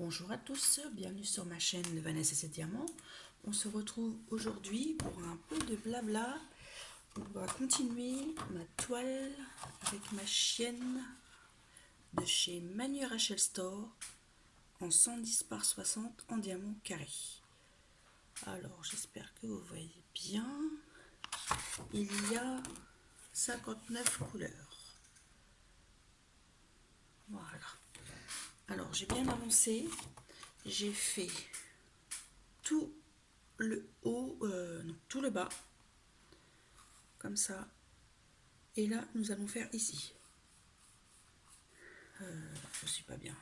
Bonjour à tous, bienvenue sur ma chaîne Vanessa et ses diamants. On se retrouve aujourd'hui pour un peu de blabla. On va continuer ma toile avec ma chienne de chez Manu Rachel Store en 110 par 60 en diamant carré. Alors j'espère que vous voyez bien. Il y a 59 couleurs. Voilà. Alors j'ai bien avancé. J'ai fait tout le haut, non, tout le bas, comme ça. Et là, nous allons faire ici. Je suis pas bien.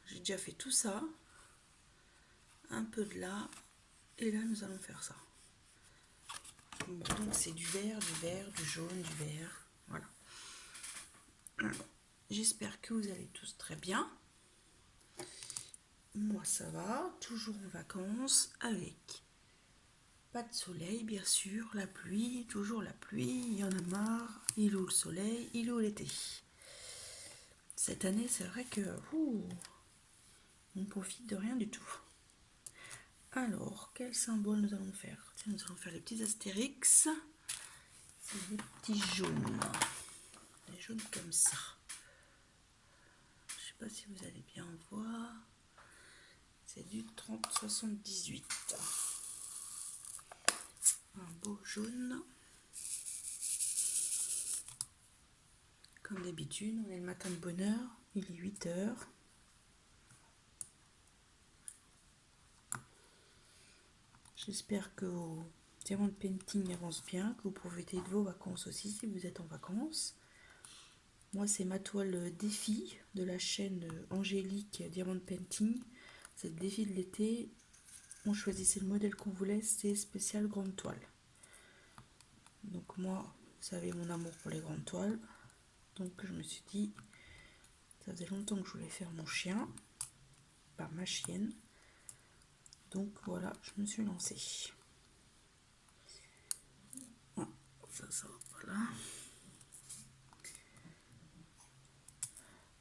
J'ai déjà fait tout ça. Un peu de là. Et là, nous allons faire ça. Donc, c'est du vert, du jaune, du vert. Voilà. J'espère que vous allez tous très bien. Moi, ça va. Toujours en vacances avec pas de soleil, bien sûr. La pluie, toujours la pluie. Il y en a marre. Il est où le soleil? Il est où l'été? Cette année, c'est vrai que on profite de rien du tout. Alors, quel symbole nous allons faire? Tiens, nous allons faire les petits astérix. C'est des petits jaunes. Des jaunes comme ça. Je ne sais pas si vous allez bien voir. C'est du 3078. Un beau jaune. Comme d'habitude, on est le matin de bonne heure. Il est 8 heures. J'espère que vos diamants de painting avancent bien, que vous profitez de vos vacances aussi si vous êtes en vacances. Moi, c'est ma toile défi de la chaîne Angélique Diamond Painting. C'est le défi de l'été. On choisissait le modèle qu'on voulait, c'est spécial grande toile. Donc moi, vous savez mon amour pour les grandes toiles. Donc je me suis dit, ça faisait longtemps que je voulais faire mon chien, par ma chienne. Donc voilà, je me suis lancée. Ça voilà.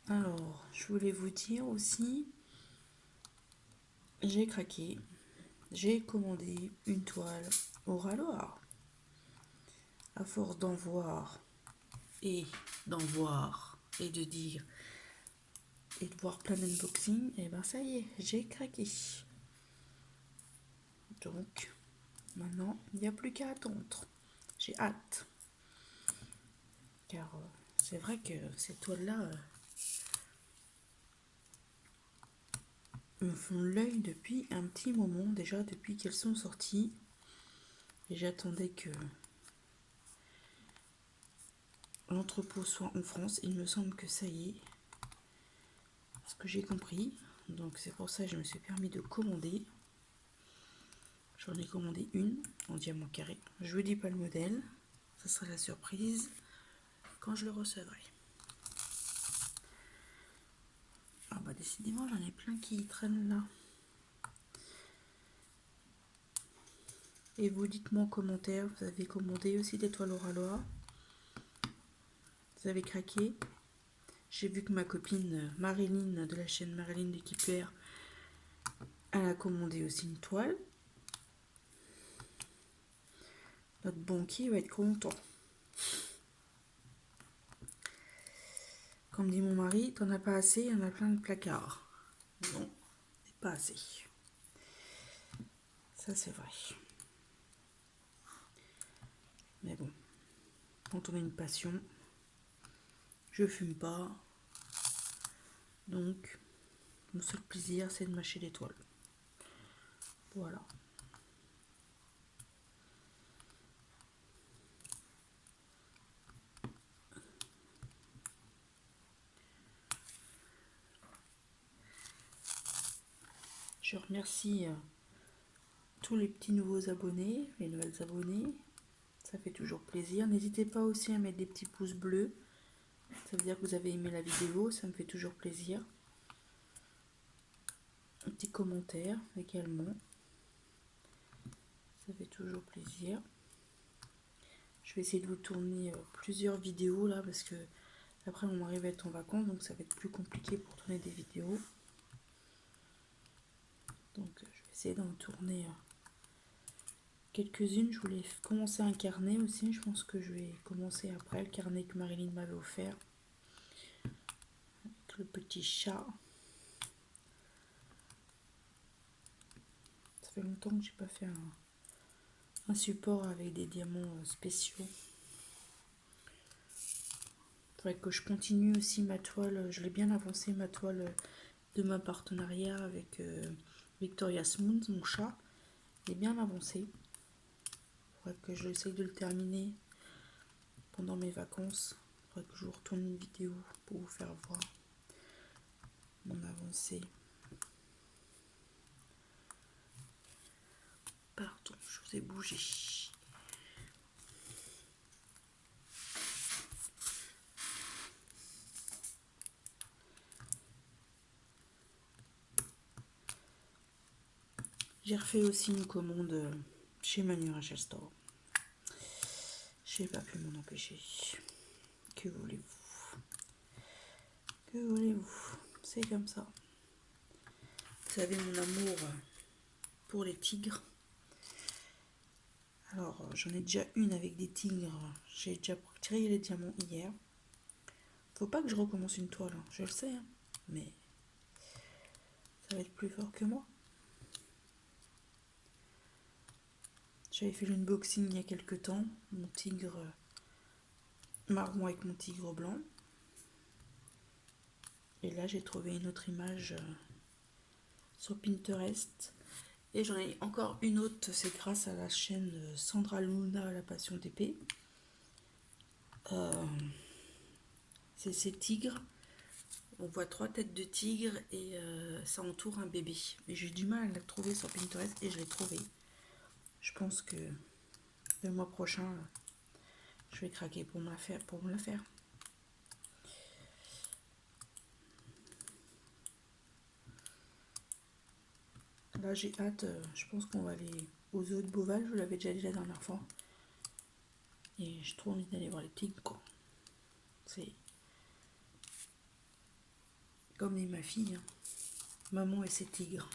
Alors, je voulais vous dire aussi, j'ai craqué. J'ai commandé une toile au Raloir. À force d'en voir et de dire et de voir plein d'unboxing, et ben ça y est, j'ai craqué. Donc maintenant, il n'y a plus qu'à attendre. J'ai hâte. Car c'est vrai que ces toiles-là me font l'œil depuis un petit moment, déjà depuis qu'elles sont sorties. Et j'attendais que l'entrepôt soit en France. Il me semble que ça y est. Ce que j'ai compris. Donc c'est pour ça que je me suis permis de commander. J'en ai commandé une en diamant carré. Je vous dis pas le modèle. Ça sera la surprise quand je le recevrai. Ah bah décidément j'en ai plein qui traînent là. Et vous dites-moi en commentaire, vous avez commandé aussi des toiles au Raloir? Vous avez craqué? J'ai vu que ma copine Marilyn de la chaîne Marilyn de Kipper, elle a commandé aussi une toile. Notre banquier va être content. Comme dit mon mari, t'en as pas assez, il y en a plein de placards. Non, c'est pas assez. Ça c'est vrai. Mais bon, quand on a une passion, je fume pas. Donc, mon seul plaisir, c'est de mâcher les toiles. Voilà. Je remercie tous les petits nouveaux abonnés, les nouvelles abonnées. Ça fait toujours plaisir. N'hésitez pas aussi à mettre des petits pouces bleus. Ça veut dire que vous avez aimé la vidéo, ça me fait toujours plaisir. Un petit commentaire également. Ça fait toujours plaisir. Je vais essayer de vous tourner plusieurs vidéos là parce que après mon mari va être en vacances, donc ça va être plus compliqué pour tourner des vidéos. Donc je vais essayer d'en tourner quelques-unes. Je voulais commencer un carnet aussi. Je pense que je vais commencer après le carnet que Marilyn m'avait offert. Avec le petit chat. Ça fait longtemps que j'ai pas fait un support avec des diamants spéciaux. Il faudrait que je continue aussi ma toile. Je l'ai bien avancé, ma toile de ma partenariat avec Victoria's Moon, mon chat. Il est bien avancé. Il faudrait que j'essaye de le terminer pendant mes vacances. Il faudrait que je vous retourne une vidéo pour vous faire voir mon avancée. Pardon, je vous ai bougé. J'ai refait aussi une commande chez Manu Rachel Store. Je n'ai pas pu m'en empêcher. Que voulez-vous? Que voulez-vous? C'est comme ça. Vous savez mon amour pour les tigres. Alors, j'en ai déjà une avec des tigres. J'ai déjà tiré les diamants hier. Faut pas que je recommence une toile, hein. Je le sais, hein. Mais ça va être plus fort que moi. J'avais fait l'unboxing il y a quelques temps. Mon tigre marron avec mon tigre blanc. Et là, j'ai trouvé une autre image sur Pinterest. Et j'en ai encore une autre, c'est grâce à la chaîne Sandra Luna, la passion d'épée. C'est ces tigres. On voit 3 têtes de tigre et ça entoure un bébé. Mais j'ai du mal à la trouver sur Pinterest et je l'ai trouvée. Je pense que le mois prochain, je vais craquer pour me la faire. Là, j'ai hâte. Je pense qu'on va aller aux eaux de Beauval. Je vous l'avais déjà dit la dernière fois. Et j'ai trop envie d'aller voir les tigres, quoi. C'est comme dit ma fille, hein. Maman et ses tigres.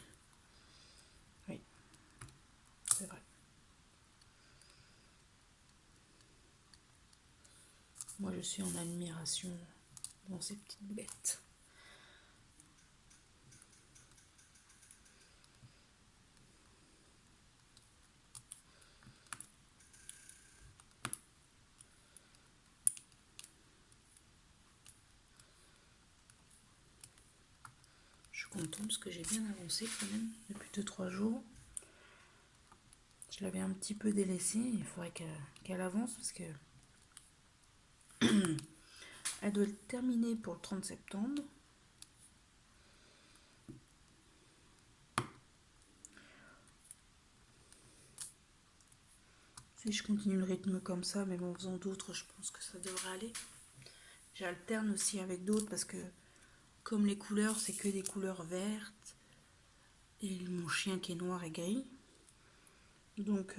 Oui, c'est vrai. Moi, je suis en admiration dans ces petites bêtes. Je suis contente parce que j'ai bien avancé quand même depuis 2-3 jours. Je l'avais un petit peu délaissée. Il faudrait qu'elle avance parce que elle doit être terminée pour le 30 septembre. Si je continue le rythme comme ça, même en faisant d'autres, je pense que ça devrait aller. J'alterne aussi avec d'autres parce que comme les couleurs, c'est que des couleurs vertes. Et mon chien qui est noir et gris. Donc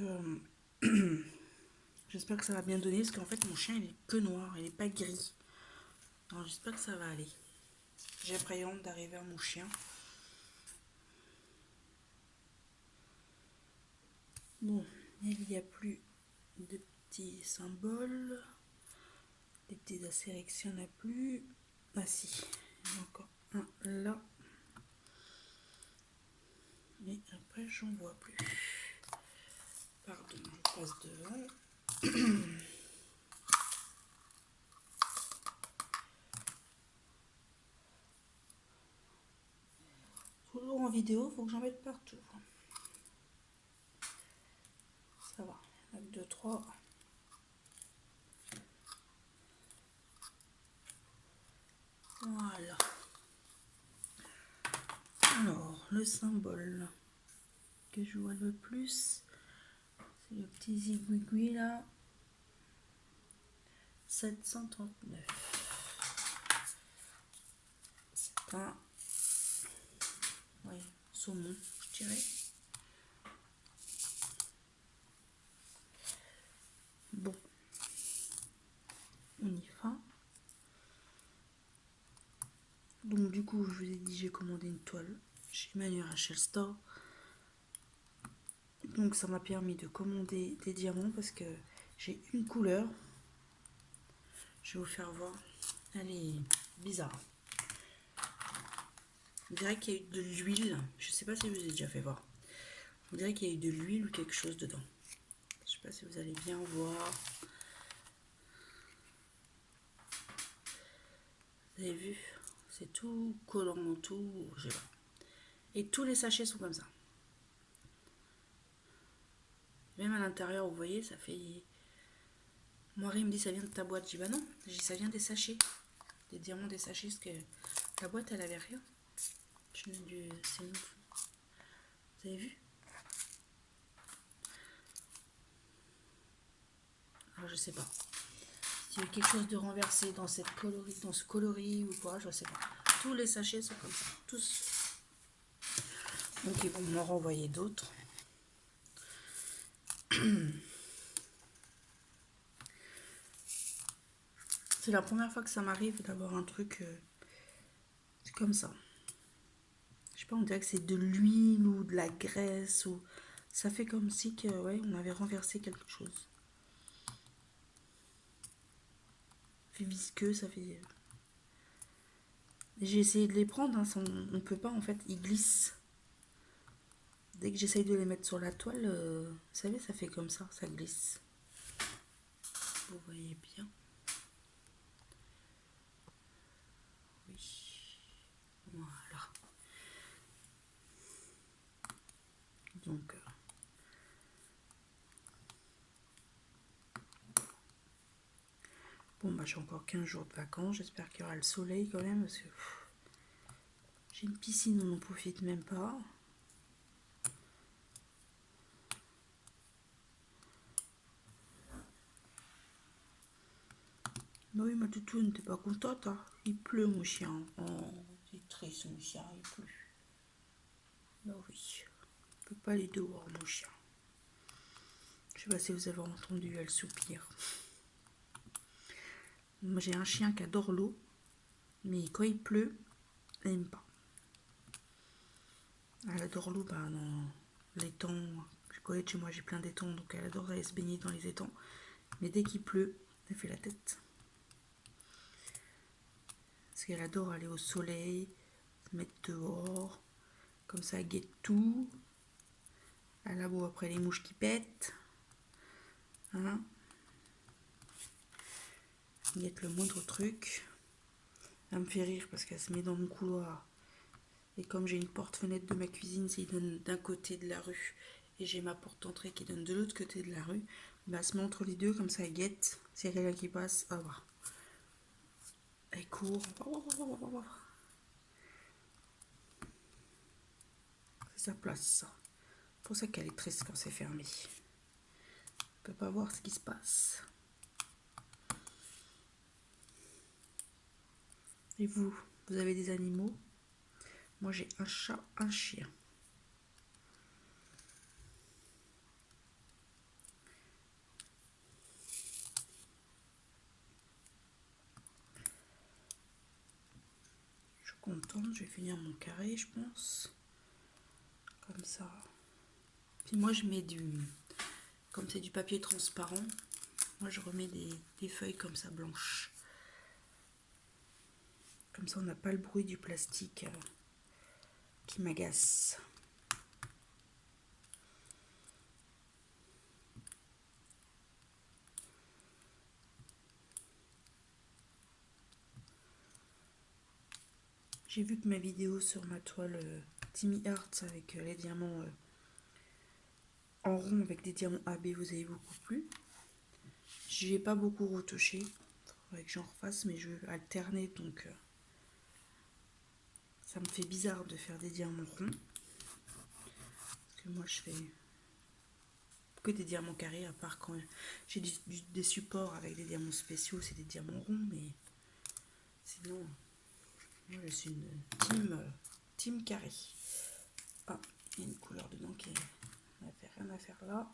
j'espère que ça va bien donner parce qu'en fait mon chien il est que noir, il n'est pas gris. Alors j'espère que ça va aller. J'appréhende d'arriver à mon chien. Bon, il n'y a plus de petits symboles. Les petits astérix, il n'y en a plus. Ah si, il y en a encore un là. Mais après, j'en vois plus. Pardon, je passe devant. Toujours en vidéo, faut que j'en mette partout. Ça va, avec 2, 3. Voilà. Alors, le symbole que je vois le plus, c'est le petit zigouigoui là. 739. C'est un saumon, je dirais. Bon, on y va. Donc du coup, je vous ai dit, j'ai commandé une toile chez Manu Rachel Store. Donc ça m'a permis de commander des diamants parce que j'ai une couleur. Je vais vous faire voir. Elle est bizarre. On dirait qu'il y a eu de l'huile. Je sais pas si je vous ai déjà fait voir. On dirait qu'il y a eu de l'huile ou quelque chose dedans. Je sais pas si vous allez bien voir. Vous avez vu? C'est tout collant, tout. Je sais pas. Et tous les sachets sont comme ça. Même à l'intérieur, vous voyez, ça fait... Moi, Rim me dit ça vient de ta boîte. Je dis bah non, je dis ça vient des sachets. Des diamants des sachets, parce que la boîte, elle avait rien. C'est nouveau. Vous avez vu? Alors, je sais pas. S'il y a quelque chose de renversé dans cette coloris, dans ce coloris ou quoi, je sais pas. Tous les sachets sont comme ça. Tous. Donc, ils vont m'en renvoyer d'autres. C'est la première fois que ça m'arrive d'avoir un truc comme ça. Je sais pas, on dirait que c'est de l'huile ou de la graisse ou ça fait comme si que ouais, on avait renversé quelque chose. Ça fait visqueux, ça fait. J'ai essayé de les prendre, hein, on peut pas en fait, ils glissent. Dès que j'essaye de les mettre sur la toile, vous savez, ça fait comme ça glisse. Vous voyez bien. Oui. Voilà. Donc. Bon, bah j'ai encore 15 jours de vacances. J'espère qu'il y aura le soleil quand même. Parce que j'ai une piscine, on n'en profite même pas. Bah oui, ma toutou n'était pas contente. Hein. Il pleut, mon chien. Oh, c'est triste, mon chien, il pleut. Bah oui, on peut pas aller dehors, mon chien. Je sais pas si vous avez entendu, elle soupire. Moi, j'ai un chien qui adore l'eau. Mais quand il pleut, elle n'aime pas. Elle adore l'eau dans l'étang. Je connais chez moi, j'ai plein d'étangs, donc elle adore aller se baigner dans les étangs. Mais dès qu'il pleut, elle fait la tête. Parce qu'elle adore aller au soleil, se mettre dehors. Comme ça, elle guette tout. Elle aboie après les mouches qui pètent. Hein, elle guette le moindre truc. Elle me fait rire parce qu'elle se met dans mon couloir. Et comme j'ai une porte-fenêtre de ma cuisine, qui donne d'un côté de la rue, et j'ai ma porte d'entrée qui donne de l'autre côté de la rue, bah, elle se met entre les deux, comme ça elle guette. S'il y a quelqu'un qui passe, ah bah. Elle court. C'est sa place, ça. C'est pour ça qu'elle est triste quand c'est fermé. Elle peut pas voir ce qui se passe. Et vous avez des animaux? Moi, j'ai un chat, un chien. Je suis contente, je vais finir mon carré, je pense. Comme ça. Puis moi, je mets comme c'est du papier transparent, moi je remets des feuilles comme ça blanches. Comme ça, on n'a pas le bruit du plastique qui m'agace. J'ai vu que ma vidéo sur ma toile Timmy Hearts avec les diamants en rond avec des diamants AB vous avez beaucoup plu. Je n'ai pas beaucoup retouché. Il faudrait que j'en refasse, mais je veux alterner, donc ça me fait bizarre de faire des diamants ronds. Parce que moi je fais que des diamants carrés, à part quand j'ai des supports avec des diamants spéciaux, c'est des diamants ronds, mais sinon, moi je suis une team carré. Ah, il y a une couleur dedans qui n'a rien à faire là.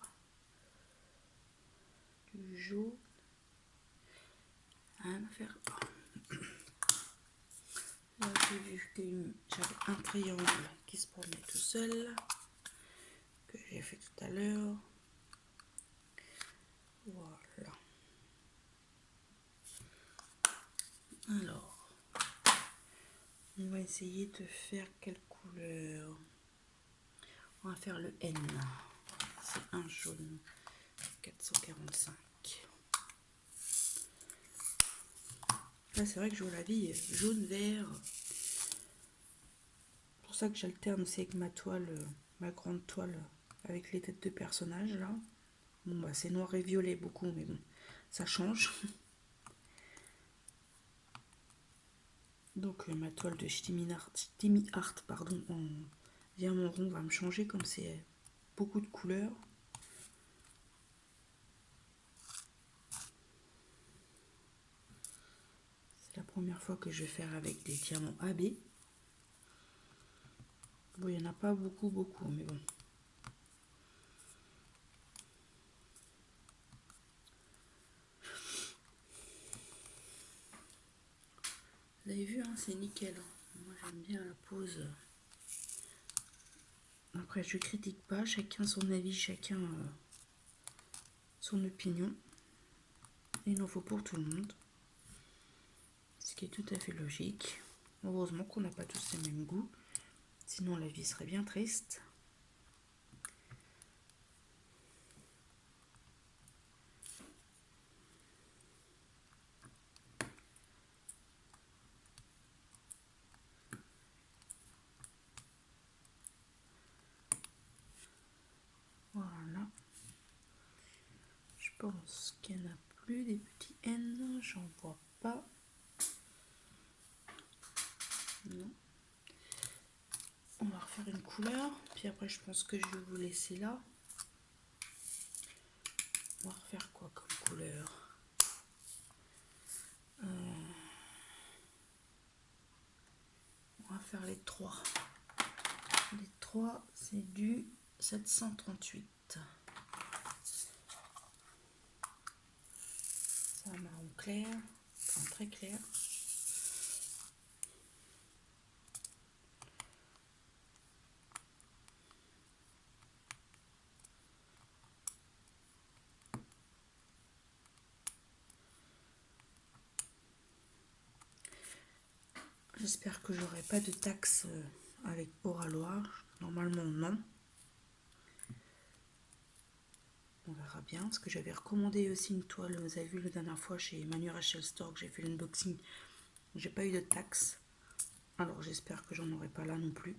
Du jaune. Rien à faire là. Là, j'ai vu que j'avais un triangle qui se promenait tout seul. que j'ai fait tout à l'heure. Voilà. Alors, on va essayer de faire quelle couleur? On va faire le N. C'est un jaune 445. Là, c'est vrai que je vois la vie jaune, vert. C'est pour ça que j'alterne aussi avec ma toile, ma grande toile avec les têtes de personnages là. Bon bah c'est noir et violet beaucoup, mais bon, ça change. Donc ma toile de Stimmy Art, pardon, en diamant rond va me changer comme c'est beaucoup de couleurs. C'est la première fois que je vais faire avec des diamants AB. Bon, il n'y en a pas beaucoup, mais bon. Vous avez vu, hein, c'est nickel. Moi, j'aime bien la pose. Après, je critique pas. Chacun son avis, chacun son opinion. Il en faut pour tout le monde. Ce qui est tout à fait logique. Heureusement qu'on n'a pas tous les mêmes goûts. Sinon, la vie serait bien triste. Voilà. Je pense qu'il n'y en a plus des petits N. J'en vois pas. Non. On va refaire une couleur. Puis après, je pense que je vais vous laisser là. On va refaire quoi comme couleur? On va faire les trois. Les trois, c'est du 738. C'est un marron clair, enfin très clair. J'espère que j'aurai pas de taxes avec Aura-Loire. Normalement, non. On verra bien. Parce que j'avais recommandé aussi une toile. Vous avez vu la dernière fois chez Emmanuel Rachel Store que j'ai fait l'unboxing. J'ai pas eu de taxes. Alors j'espère que j'en aurai pas là non plus.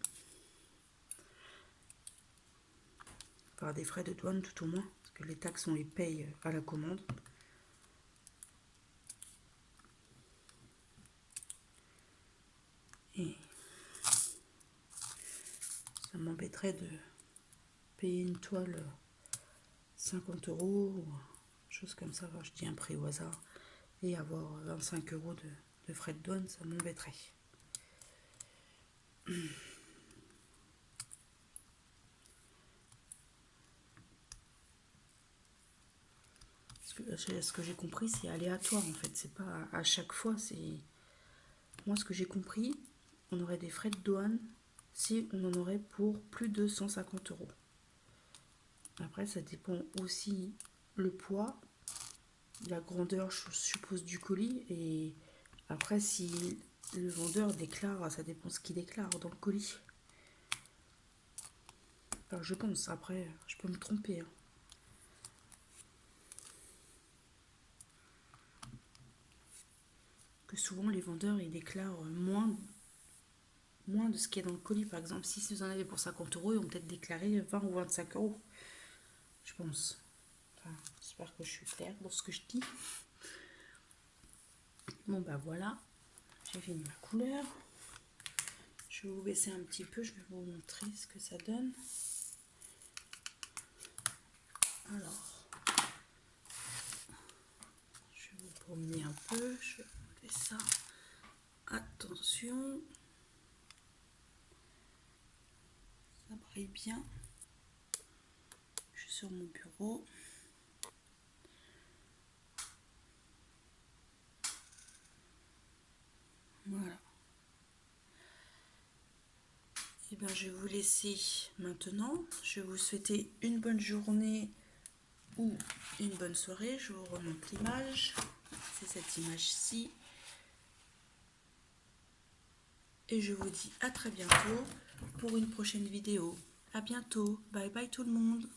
Enfin, des frais de douane tout au moins. Parce que les taxes, on les paye à la commande. Et ça m'embêterait de payer une toile 50 euros ou chose comme ça. Je dis un prix au hasard. Et avoir 25 euros de frais de douane, ça m'embêterait. Ce que j'ai compris, c'est aléatoire en fait. C'est pas à chaque fois. C'est moi ce que j'ai compris. On aurait des frais de douane si on en aurait pour plus de 150 euros. Après, ça dépend aussi le poids, la grandeur, je suppose, du colis. Et après, si le vendeur déclare, ça dépend ce qu'il déclare dans le colis. Enfin, je pense. Après, je peux me tromper. Hein. Que souvent, les vendeurs, ils déclarent moins de ce qu'il y a dans le colis. Par exemple, si vous en avez pour 50 euros, ils vont peut-être déclarer 20 ou 25 euros. Je pense. Enfin, j'espère que je suis claire dans ce que je dis. Bon, bah voilà. J'ai fini ma couleur. Je vais vous baisser un petit peu. Je vais vous montrer ce que ça donne. Alors, je vais vous promener un peu. Je vais enlever ça. Attention. Ça brille bien. Je suis sur mon bureau. Voilà. Eh bien, je vais vous laisser maintenant. Je vais vous souhaiter une bonne journée ou une bonne soirée. Je vous remonte l'image. C'est cette image-ci. Et je vous dis à très bientôt pour une prochaine vidéo. À bientôt. Bye bye tout le monde.